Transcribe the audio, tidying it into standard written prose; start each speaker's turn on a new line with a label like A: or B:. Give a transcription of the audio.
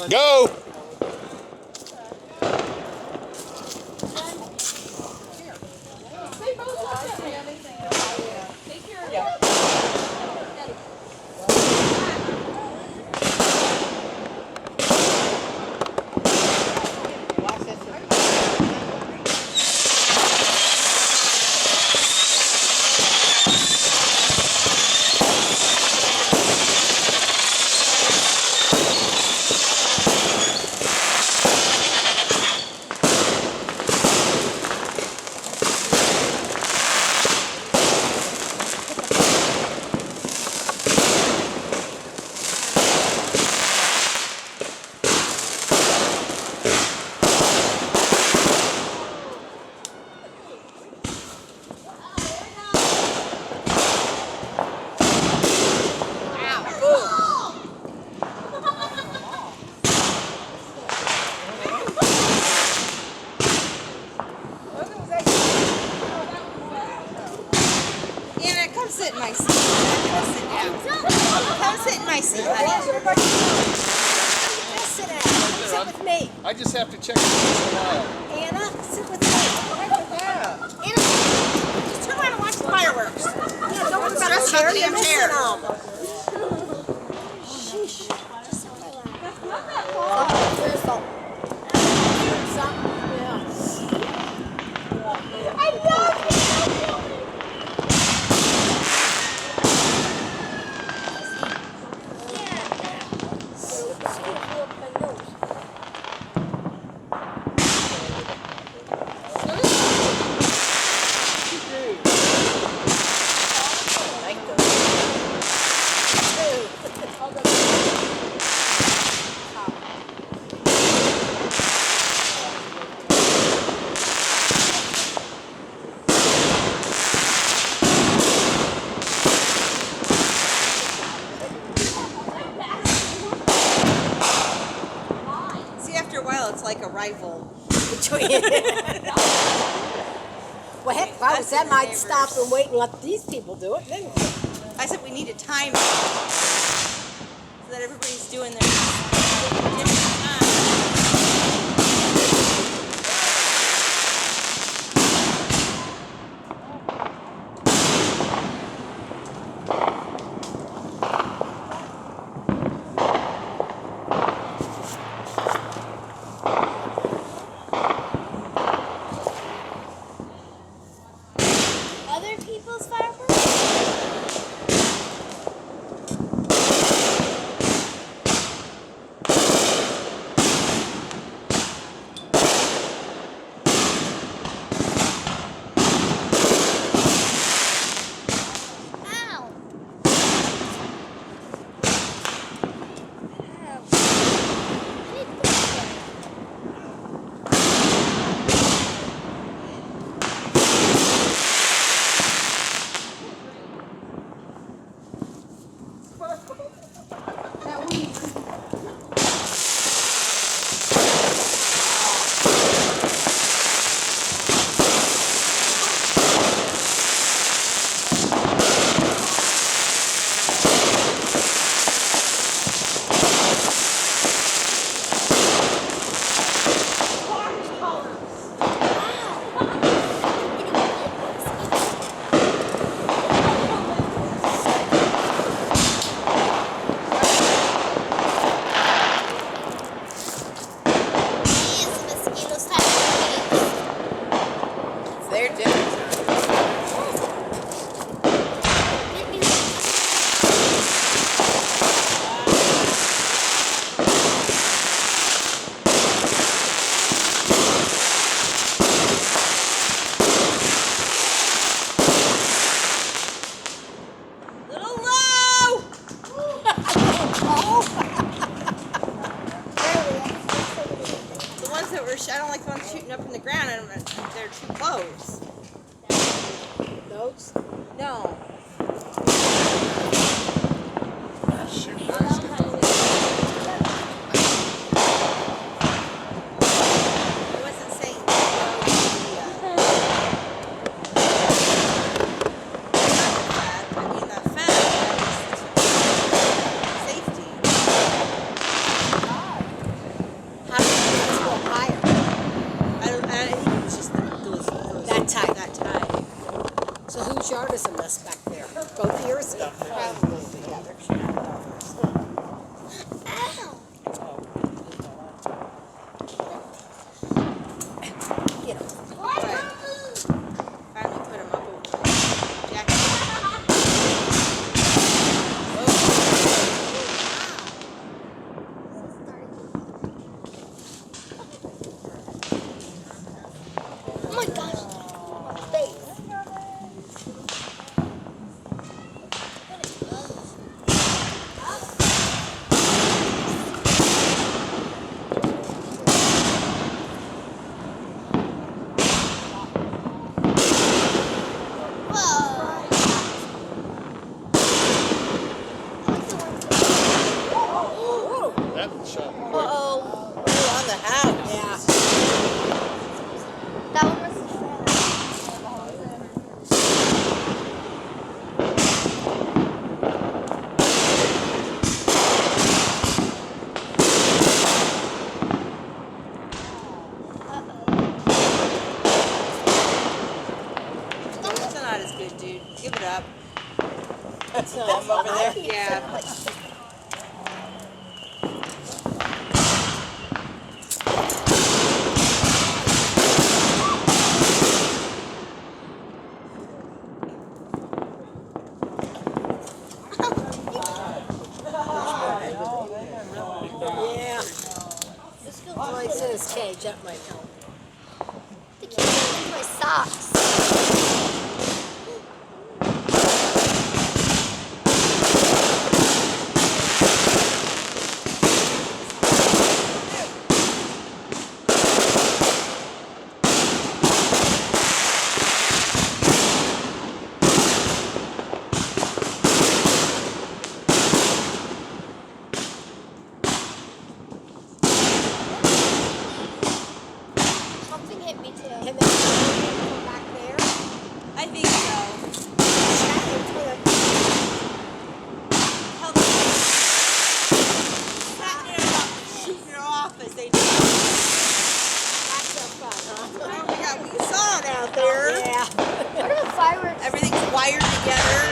A: Go!
B: Come sit in my seat. Come sit down. Come sit in my seat, honey. Just sit down. Sit with me.
A: I just have to check it once in a while.
B: Anna, sit with me. Anna, just turn around and watch the fireworks. Yeah, don't worry about the chair. You're missing them. Sheesh. Just sit relax. That's not that far. There's some. Yeah. I love you. After a while, it's like a rifle between.
C: Well, heck, if I was them, I'd stop and wait and let these people do it. Then
B: I said we need a timer so that everybody's doing their different time.
D: Other people's fireworks?
B: They're different. Little low. The ones that were, I don't like the ones shooting up in the ground. They're too close.
C: those.
B: No. Probably together.
D: Ow.
B: Get him.
D: What?
B: Finally put him up over there. Jack.
D: Oh my gosh. Face.
A: That shot.
B: Uh-oh. Oh, on the house.
C: Yeah.
D: That one was
B: That's not as good, dude. Give it up.
C: That's him over there.
B: Yeah.
C: Yeah. Well, he's in his cage. That might help.
D: they keep getting into my socks. Something hit me too.
C: Can they come back there?
B: I think so. Help me. Patting it up, shooting her off as they do.
C: That's so fun, huh?
B: Oh my God, we saw it out there.
C: Yeah.
D: What are the fireworks?
B: Everything's wired together.